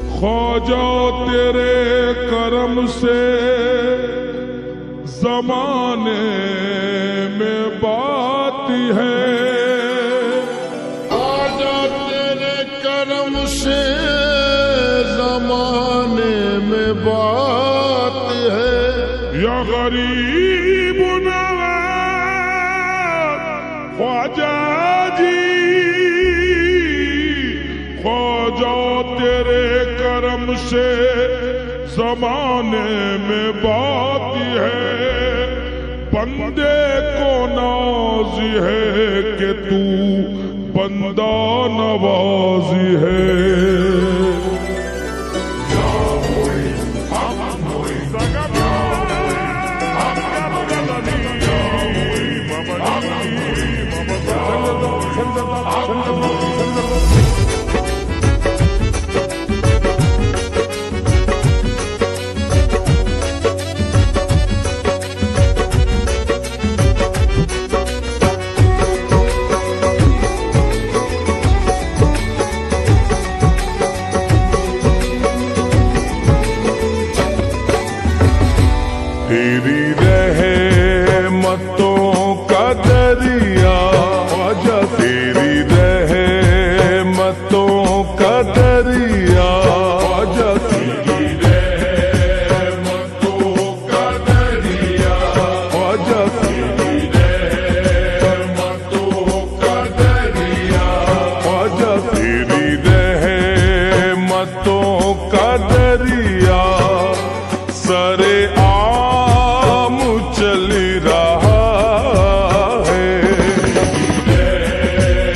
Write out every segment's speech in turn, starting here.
ख्वाजा तेरे करम से जमाने में बात है, ख्वाजा तेरे करम से जमाने में बात है। या गरीब नवाज ख्वाजा जी, ख्वाजा तेरे करम से जमाने में बात है। बंदे को नाज है कि तू बंदा नवाजी है। तेरी रहमतों का दरिया ख्वाजा, तेरी रहमतों का दरिया ख्वाजा, तेरी रहमतों का दरिया ख्वाजा, तेरी रहमतों का दरिया ख्वाजा, तेरी रहमतों का दरिया सरे चल रहा है।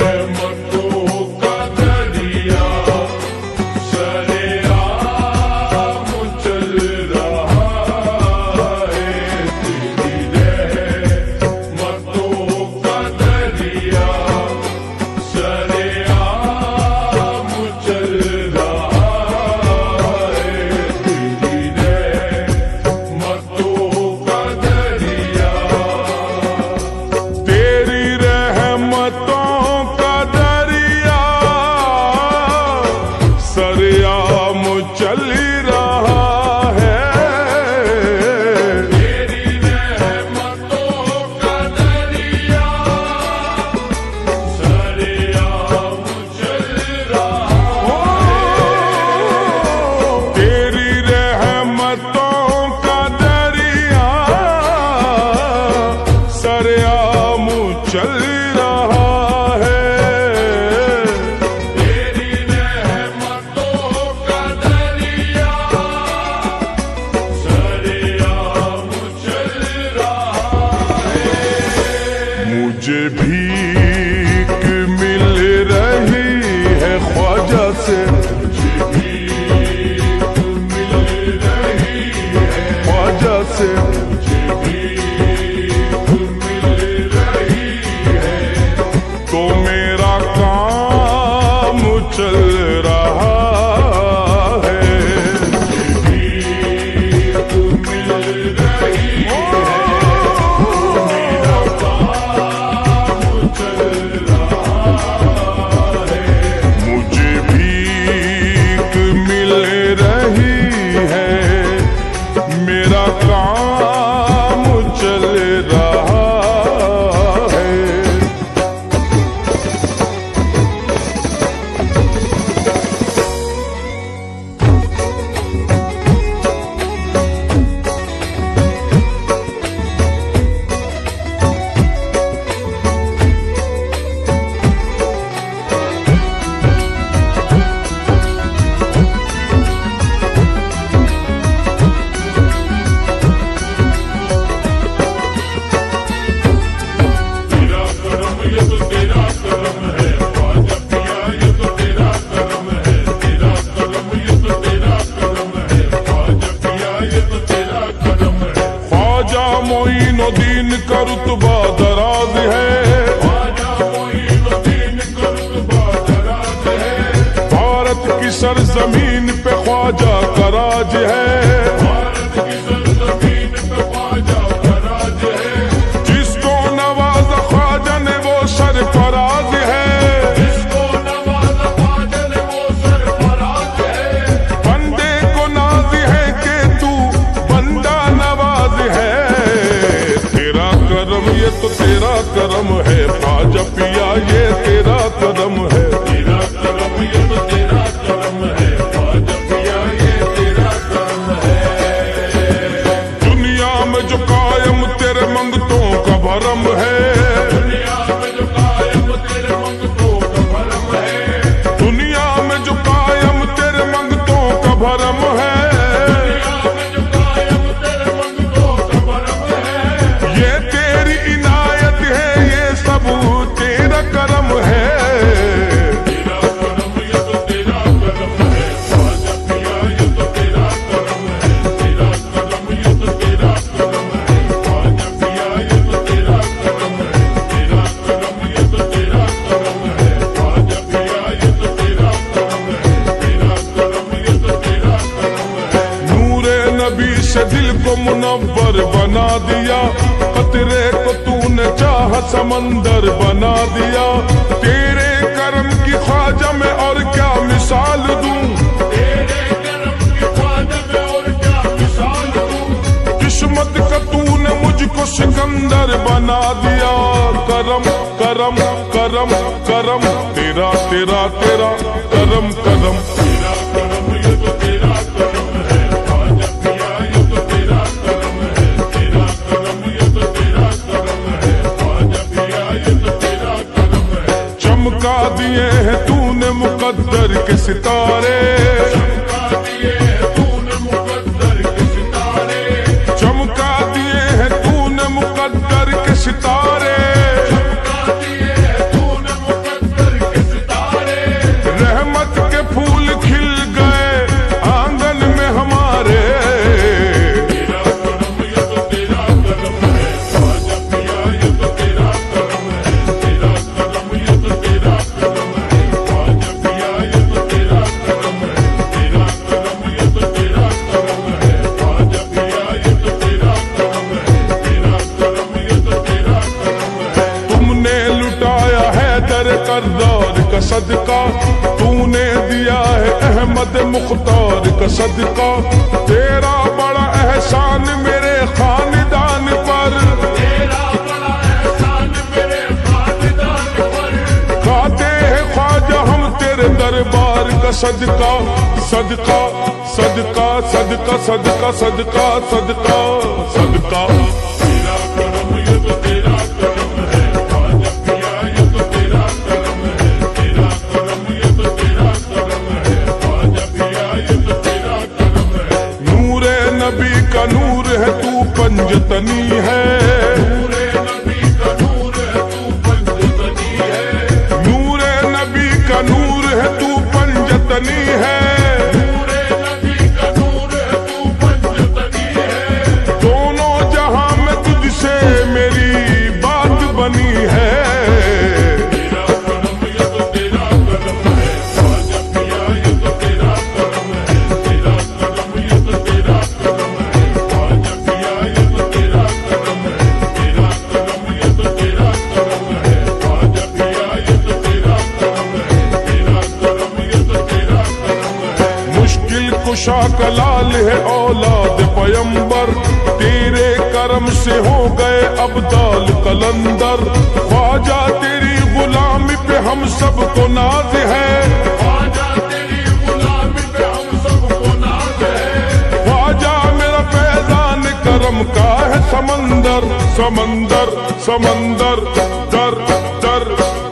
रहमतों का दरिया सरेआम चल रहा है। तेरी रहमतों का दरिया सरेआम चल रहा है। तेरी रहमतों सरेआम चल रहा है। तेरी रहमतों का दरिया सरेआम चल रहा है। तेरी रहमतों का दरिया सरेआम चल रहा है। मुझे भीख मिल रही है ख्वाजा से, मुझे भीख मिल रही है ख्वाजा से, मुझे भीख मिल रही है। तो मेरा काम चल रहा है। मुझे भीख मिल रही है, मेरा काम चल रहा है। मोइनुद्दीन का रुतबा दराज है, भारत की सरजमीन पे ख्वाजा का राज है। जिसको नवाजा ख्वाजा ने वो सरफराज है। तो तेरा करम है, ख्वाजा पिया ये तेरा करम है। तेरा करम ये तो तेरा करम है, ख्वाजा पिया ये तेरा करम है। दुनिया में जो कायम तेरे मंगतों का भरम है, दुनिया में जो कायम तेरे मंगतों का भरम है, दुनिया में जो कायम तेरे मंगतों का भरम है, दुनिया में जो कायम तेरे मंगतों का भरम है। ये तेरी इनायत है, ये सब तेरा करम है। तेरा करम ये तो तेरा करम है, ख्वाजा पिया ये तो तेरा करम है। तेरा करम ये तो तेरा करम है, ख्वाजा पिया ये तो तेरा करम है। तेरा करम ये तो तेरा करम है, ख्वाजा पिया ये तो तेरा करम है। तेरा करम ये तो तेरा करम है। नूरे नबी से दिल को मुनव्वर बना दिया, कतरे को तूने चाह समंदर बना दिया। तेरे करम की ख्वाजा में और क्या मिसाल दूं, तेरे करम की ख्वाजा में और क्या मिसाल दूं। किस्मत का तूने मुझको सिकंदर बना दिया। करम करम करम करम तेरा तेरा तेरा करम करम। तेरा करम ये तो तेरा करम है, ख्वाजा पिया ये तो तेरा करम है। तेरा करम ये तो तेरा करम है, ख्वाजा पिया ये तो तेरा करम है। चमका दिए हैं तूने मुकद्दर के सितारे, चमका दिए तूने मुकद्दर के सितारे, चमका दिए हैं तूने मुकद्दर के सितारे। चमका दिए तूने मुकद्दर के सितारे। रहमत के फूल खिल गए आंगन में हमारे। तेरा करम ये तो तेरा करम है, ख्वाजा पिया ये तो तेरा करम है। तेरा करम ये तो तेरा करम है, ख्वाजा पिया ये तो तेरा करम है। तेरा करम ये तो तेरा करम है, ख्वाजा पिया ये तो तेरा करम है। तेरा करम ये तो तेरा करम है। तुमने लुटाया है दर करदार का सदका, तूने दिया है अहमद मुख्तार का सदका। तेरा बड़ा एहसान मेरे खानदान पर, तेरा बड़ा एहसान मेरे खानदान पर। खाते हैं ख्वाजा हम तेरे दरबार का सदका। सदका सदका सदका सदका सदका सदका सदका। तेरा करम ये तो तेरा करम है, ख्वाजा पिया ये तो तेरा करम है। तेरा करम ये तो तेरा करम है, ख्वाजा पिया ये तो तेरा करम है। नूरे नबी का नूर है तू पंजतनी है, नूरे नबी का नूर है तू पंजतनी है। नूरे नबी का नूर है तू पंजतनी है। नूरे नबी का नूर है तू पंजतनी है। दोनों जहां में तुझसे मेरी बात बनी है। तेरा करम ये तो तेरा करम है, ख्वाजा पिया ये तो तेरा करम है। तेरा करम ये तो तेरा करम है, ख्वाजा पिया ये तो तेरा करम है। तेरा करम ये तो तेरा करम है, ख्वाजा पिया ये तो तेरा करम है। तेरा करम ये तो तेरा करम है। मुश्किल कुशा का लाल है औलाद पयंबर, तेरे करम से हो गए अब्दाल कलंदर। ख्वाजा तेरी गुलामी पे हम सबको नाज है, ख्वाजा तेरी गुलामी पे हम सबको नाज है। ख्वाजा मेरा फैजान करम का है समंदर। समंदर समंदर दर दर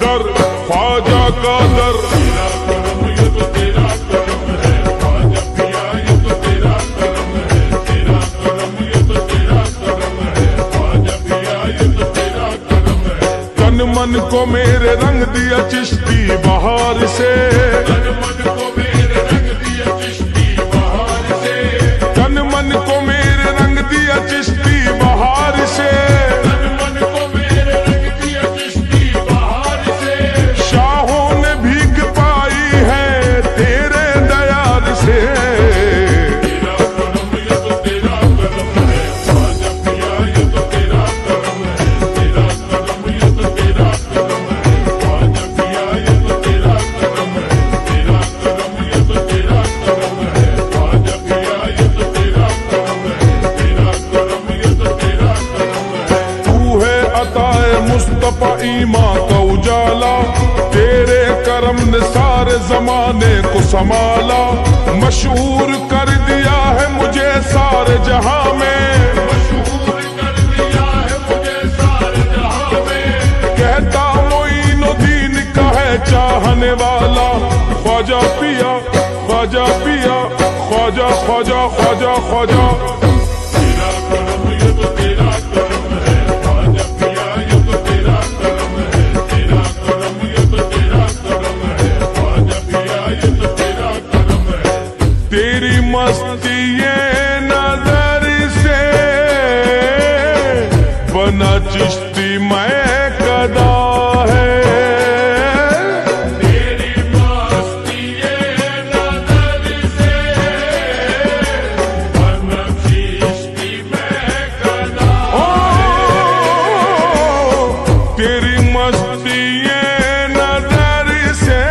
दर ख्वाजा का दर। तेरा करम ये तो तेरा करम है, ख्वाजा पिया ये तो तेरा करम है। तेरा करम ये तो तेरा करम है, ख्वाजा पिया ये तो तेरा करम है। तन मन को मेरे रंग दिया चिश्ती बहार से, तन मन को मेरे रंग दिया चिश्ती बहार से। तन मन को मेरे रंग दिया चिश्ती बहार से। तन मन को मेरे रंग दिया जमाने को संभाला, मशहूर कर दिया है मुझे सारे जहां में, मशहूर कर दिया है मुझे सारे जहां में। कहता मोइनुद्दीन का है चाहने वाला, ख्वाजा पिया ख्वाजा पिया, ख्वाजा ख्वाजा ख्वाजा ख्वाजा। तेरा करम ये तो तेरा करम है ख्वाजा पिया, ये तो तेरा करम है। तेरा करम ये तो तेरा करम है ख्वाजा पिया, ये तो तेरा करम है। तेरी मस्ती ये नजर से बना चिश्ती मैं कदा है, तेरी मस्ती ये नजर से बनचिश्ती मैं कदा। तेरी मस्ती ये नजर से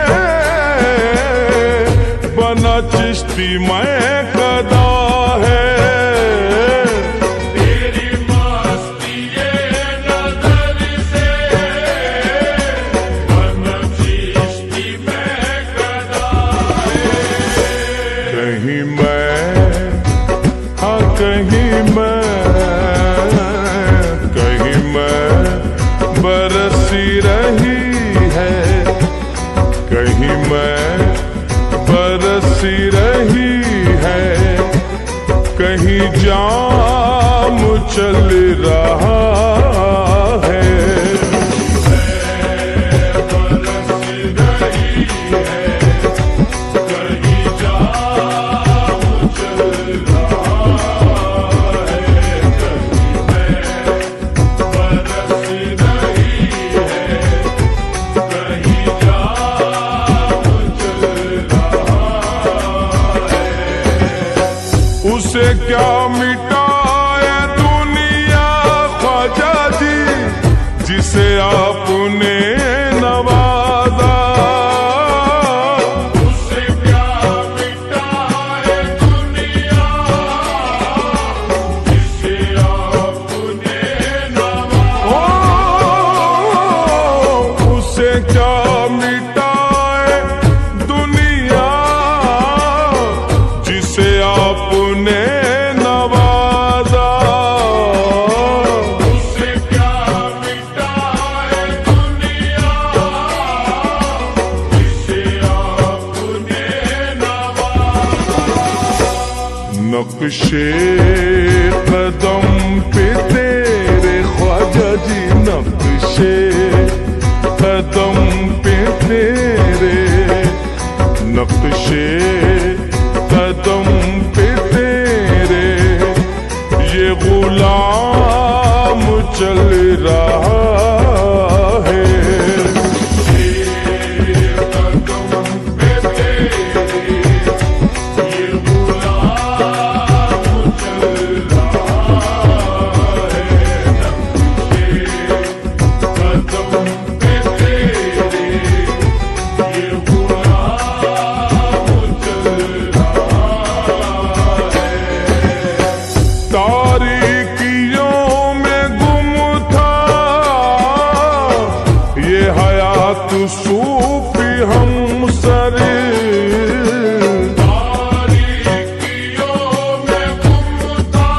बना चिश्ती मैं कदा है, तेरी मस्ती ये नजर से बनचिश्ती मैं कदा है। कहीं मैं हाँ कहीं मैं बरसी रही है, कहीं मैं बरसी रही है, कहीं जाम चल रहा है। उसे क्या मिटाए दुनिया ख्वाजा जी, जिसे आपने नवाजा। उसे क्या मिटाए दुनिया, जिसे आपने नवाजा। उसे क्या मिटाए दुनिया, जिसे आपने नवाजा। उसे क्या मिटाए दुनिया, जिसे आपने नवाजा। नक्शे कदम पे तेरे ख्वाजा जी, नक्शे कदम पे तेरे, नक्शे कदम पे तेरे, ये गुलाम चल रहा है। तारीकियों में गुम था ये हयात सूफी हम सरे, तारीकियों में गुम था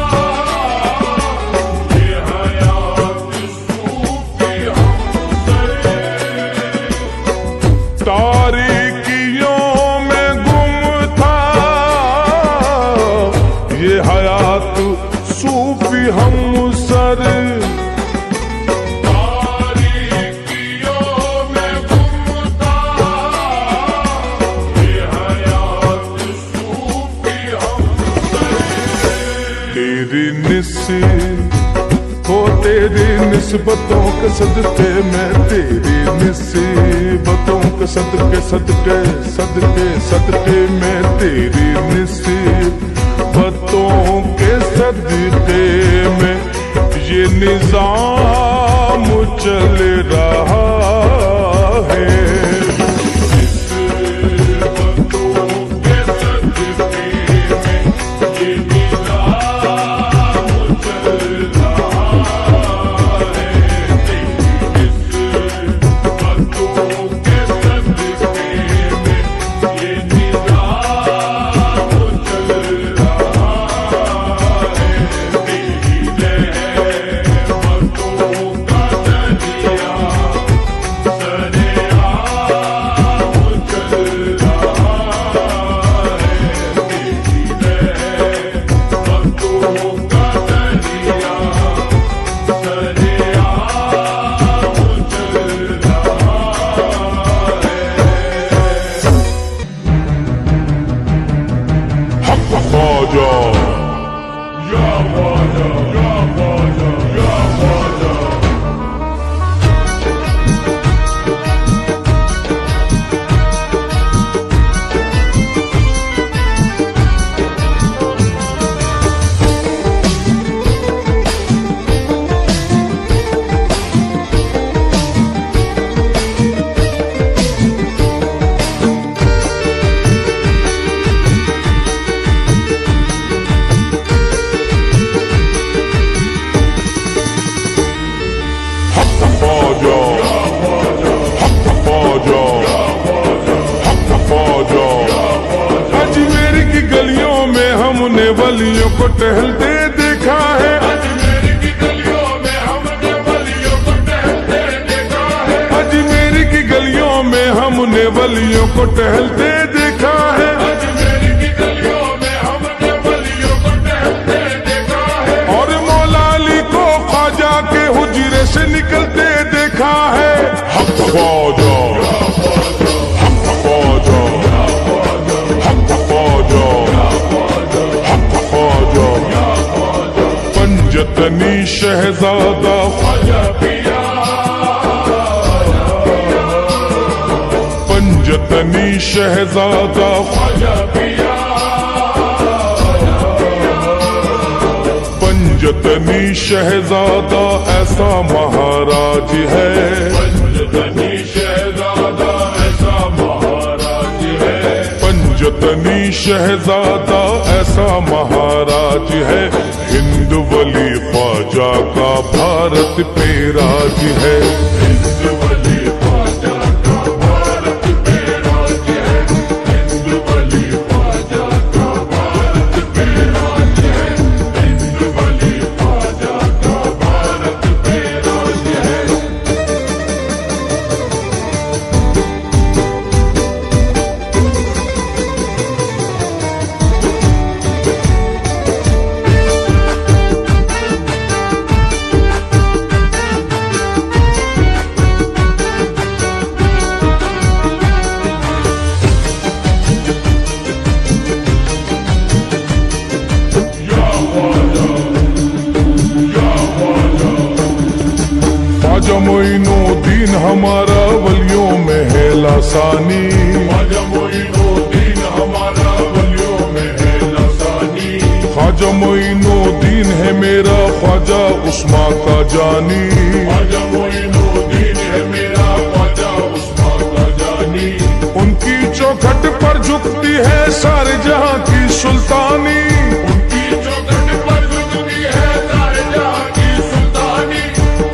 ये हयात सूफी हमसरे। तारीकियों में गुम था ये हयात सूफी हम सर। तारीकियों में गुम था ये हयात सूफी हमसरे। तेरी तेरी निस्बतों के सदके में, तेरी निस्बतों के सदके सदके सदके सदके में, तेरी निस्बतों के सदके में ये निजाम चल रहा है। ये ख्वाजा या ख्वाजा या ख्वाजा या ख्वाजा। अजमेर की गलियों में हमने वलियों को टहलते देखा है। अजमेर की गलियों में हमने वलियों को टहलते देखा है। अजमेर की गलियों में हमने वलियों को टहलते देखा है। अजमेर की गलियों में हमने वलियों को टहलते देखा है। और मौला अली को ख्वाजा के हुजरे से निकलते देखा है। हक ख्वाजा हक ख्वाजा हक ख्वाजा हक ख्वाजा पंजतनी शहजादा ख्वाजा पिया पंजतनी शहजादा ख्वाजा पिया पंजतनी शहजादा ऐसा महाराज है। पंजतनी शहजादा ऐसा महाराज है। पंजतनी शहजादा ऐसा महाराज है। हिंद वली ख्वाजा का भारत पे राज है। हिंद वली ख्वाजा का भारत पे राज है। हिंद वली ख्वाजा का भारत पे राज है। हिंद वली ख्वाजा का भारत पे राज है। ख्वाजा मोइनुद्दीन हमारा वलियों में है लासानी। ख्वाजा मोइनुद्दीन हमारा वलियों में है लासानी। ख्वाजा मोइनुद्दीन है मेरा ख्वाजा उस्मा का जानी। ख्वाजा मोइनुद्दीन है मेरा ख्वाजा उस्मा का जानी। उनकी चौखट पर झुकती है सारे जहां की सुल्तानी। उनकी चौखट पर झुकती है सारे जहां की सुल्तानी।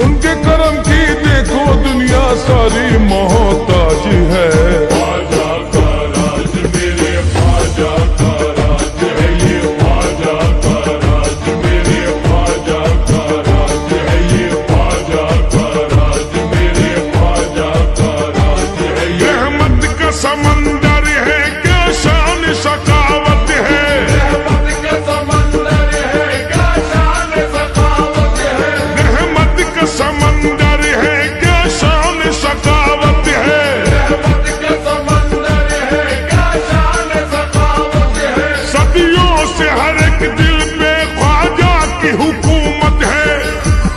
उनके करम की देखो दुनिया सारी मोहताज है। ख्वाजा का राज मेरे ख्वाजा का राज है। ये ख्वाजा का राज मेरे ख्वाजा का राज है। ये ख्वाजा का राज मेरे ख्वाजा का राज है। ये रहमत का समंदर है क्या शान सखावत है। रहमत का समंदर है क्या शान सखावत है। रहमत का समंदर है क्या शान सखावत है। रहमत का समंदर है क्या शान सखावत है। सदियों से हर एक दिल पे ख्वाजा की हुकूमत है।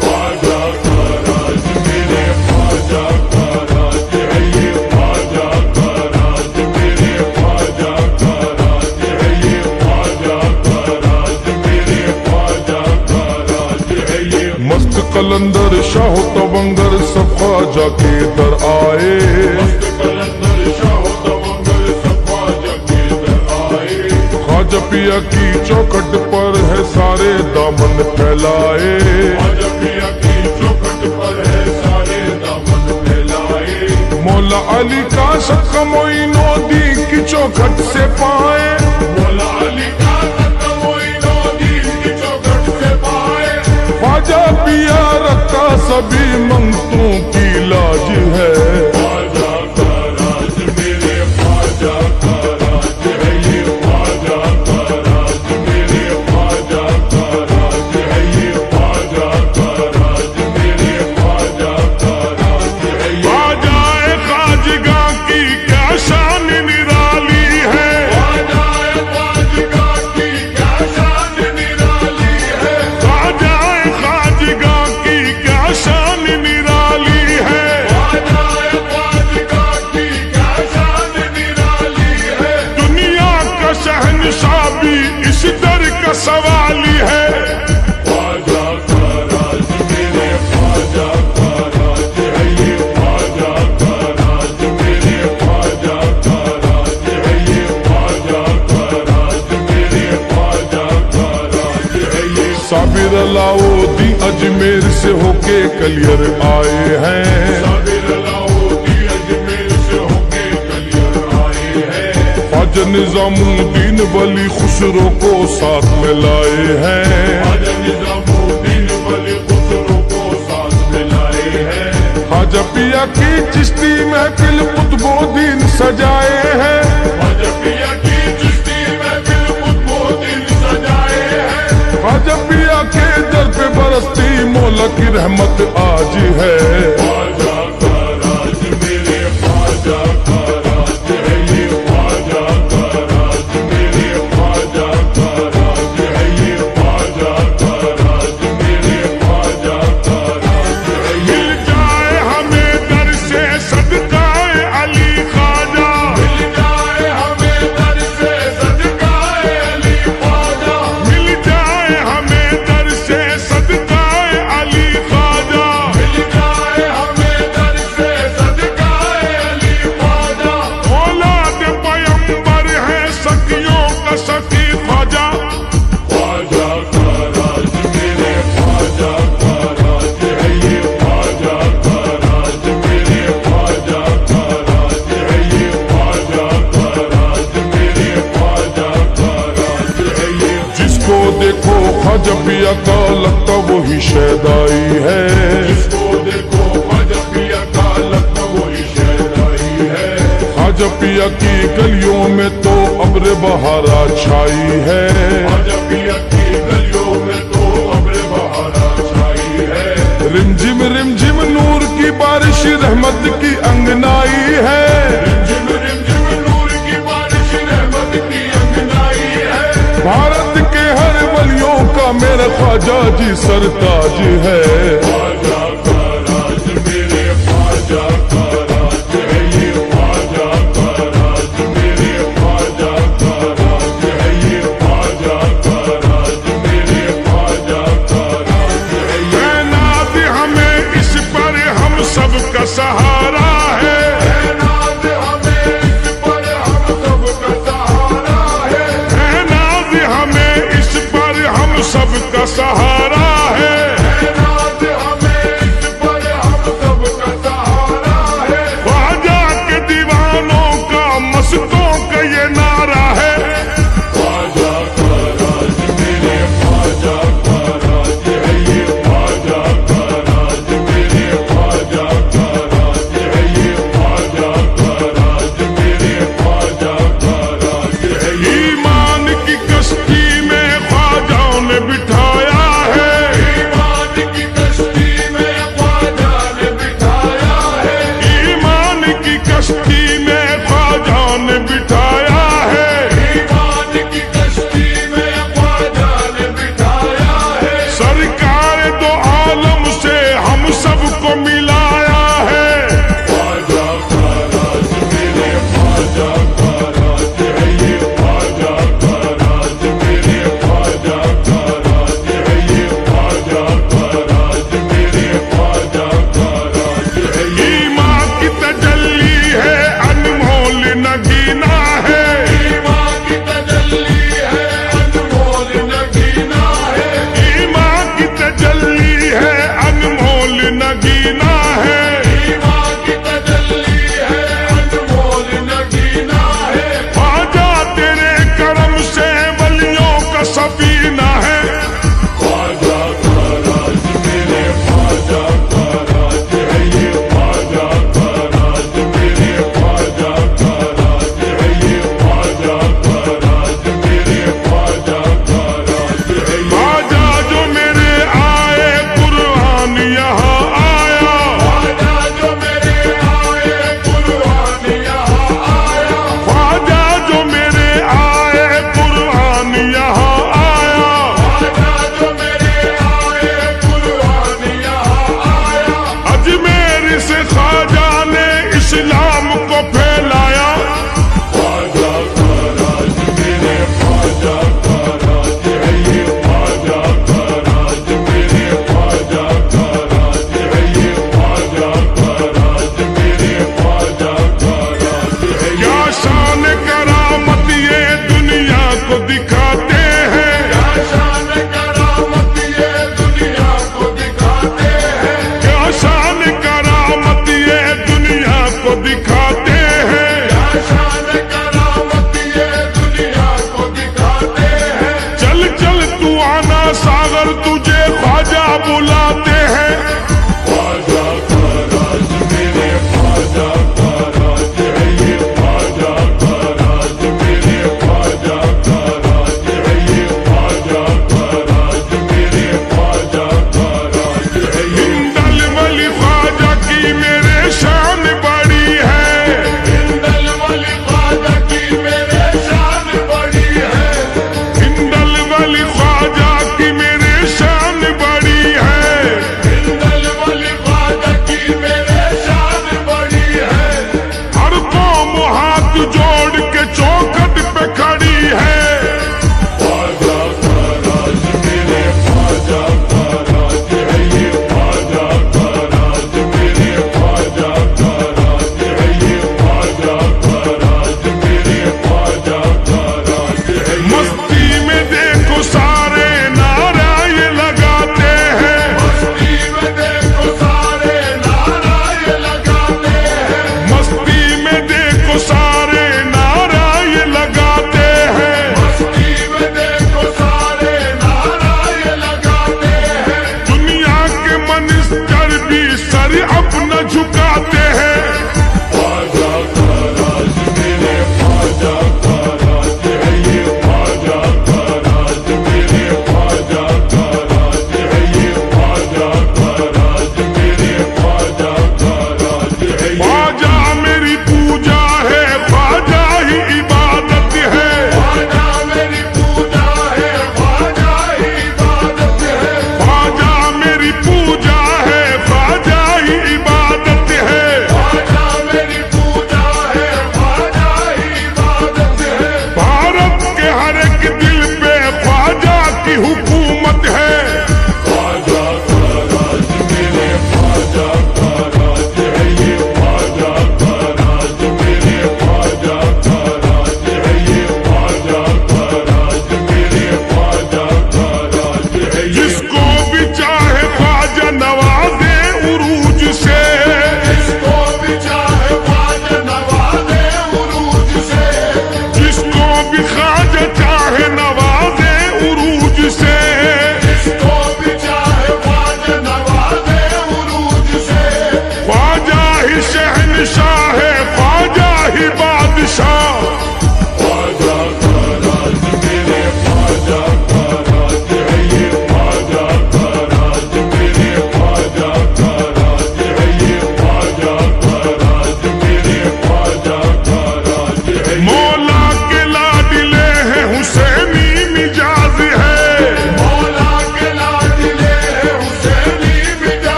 ख्वाजा का राज मेरे ख्वाजा का राज है। ये ख्वाजा का राज मेरे ख्वाजा का राज है। ये ख्वाजा का राज मेरे ख्वाजा का राज है। ये मस्त कलंदर शाह तवंगर सब ख्वाजा के दर आए। मस्त कलंदर शाह तवंगर सब ख्वाजा के दर आए। ख्वाजा पिया की चौखट पर है सारे दामन फैलाए। ख्वाजा पिया की चौखट पर है सारे दामन फैलाए। मौला अली का सदका मोइनुद्दीन की चौखट से पाए। मौला अली का सदका मोइनुद्दीन की चौखट से पाए। ख्वाजा पिया रखता सभी मंगतों की लाज है। ख्वाजा का राज मेरे ख्वाजा का राज है। ये ख्वाजा का राज मेरे ख्वाजा का राज है। ये ख्वाजा का राज मेरे ख्वाजा का राज है। ये ख्वाजा खाजगा की क्या शान निराली है। ख्वाजा ख्वाजगा की क्या भी इस दर का सवाल ही है। ख्वाजा का राज मेरे ख्वाजा का राज है ये, ख्वाजा का राज मेरे ख्वाजा का राज है ये, ख्वाजा का राज मेरे ख्वाजा का राज है ये। साबिर अलाउद्दीन अजमेर से होके कलियर आए हैं, साबिर अलाउद्दीन अजमेर से होके कलियर आए हैं। ख्वाजा निजामुद्दीन वली खुसरो को साथ में लाए हैं, ख्वाजा निजामुद्दीन वली खुसरो को साथ में लाए हैं। ख्वाजा पिया की चिश्ती महफिल कुतुबुद्दीन सजाए हैं, ख्वाजा पिया की चिश्ती महफिल कुतुबुद्दीन सजाए हैं। ख्वाजा पिया के दर पे बरसती मौला की रहमत आज है। ख्वाजा का राज मेरे ख्वाजा का राज है ये, ख्वाजा का राज मेरे ख्वाजा का राज है ये, ख्वाजा का राज मेरे ख्वाजा का राज है ये। मिल जाए हमें दर से सदकाए अली ख्वाजा, मिल जाए हमें दर से सदकाए अली ख्वाजा, मिल जाए हमें दर से सदकाए अली ख्वाजा। मिल जाए हमें दर से सदकाए अली ख्वाजा। औलाद पैगंबर है सखियों का सखी ख्वाजा, ख्वाजा का राज मेरे ख्वाजा का राज है ये, ख्वाजा का राज मेरे ख्वाजा का राज है ये, ख्वाजा का राज मेरे ख्वाजा का राज है ये। जिसको देखो ख्वाजा पिया का लगता वही शहदाई है, जिसको देखो ख्वाजा पिया का लगता वही शहदाई है। ख्वाजा पिया की गलियों में तो अब्र बहारा छाई है, ख्वाजा पिया की गलियों में तो अब्र बहारा छाई है। रिमझिम रिमझिम नूर की बारिश रहमत की अंगनाई है, रिमझिम रिमझिम नूर की बारिश रहमत की अंगनाई है। भारत के हर वलियों का मेरा ख्वाजा जी सरताज है। ख्वाजा का राज मेरे ख्वाजा का राज है ये, ख्वाजा का राज मेरे ख्वाजा का राज है ये, ख्वाजा का राज मेरे ख्वाजा का राज है ये। तैनात हमें इस पर हम सबका सहारा है, तैनात हमें इस पर हम सबका सहारा है। तैनात हमें इस पर हम सबका सहारा है। तैनात हमें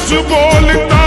कुछ बोलता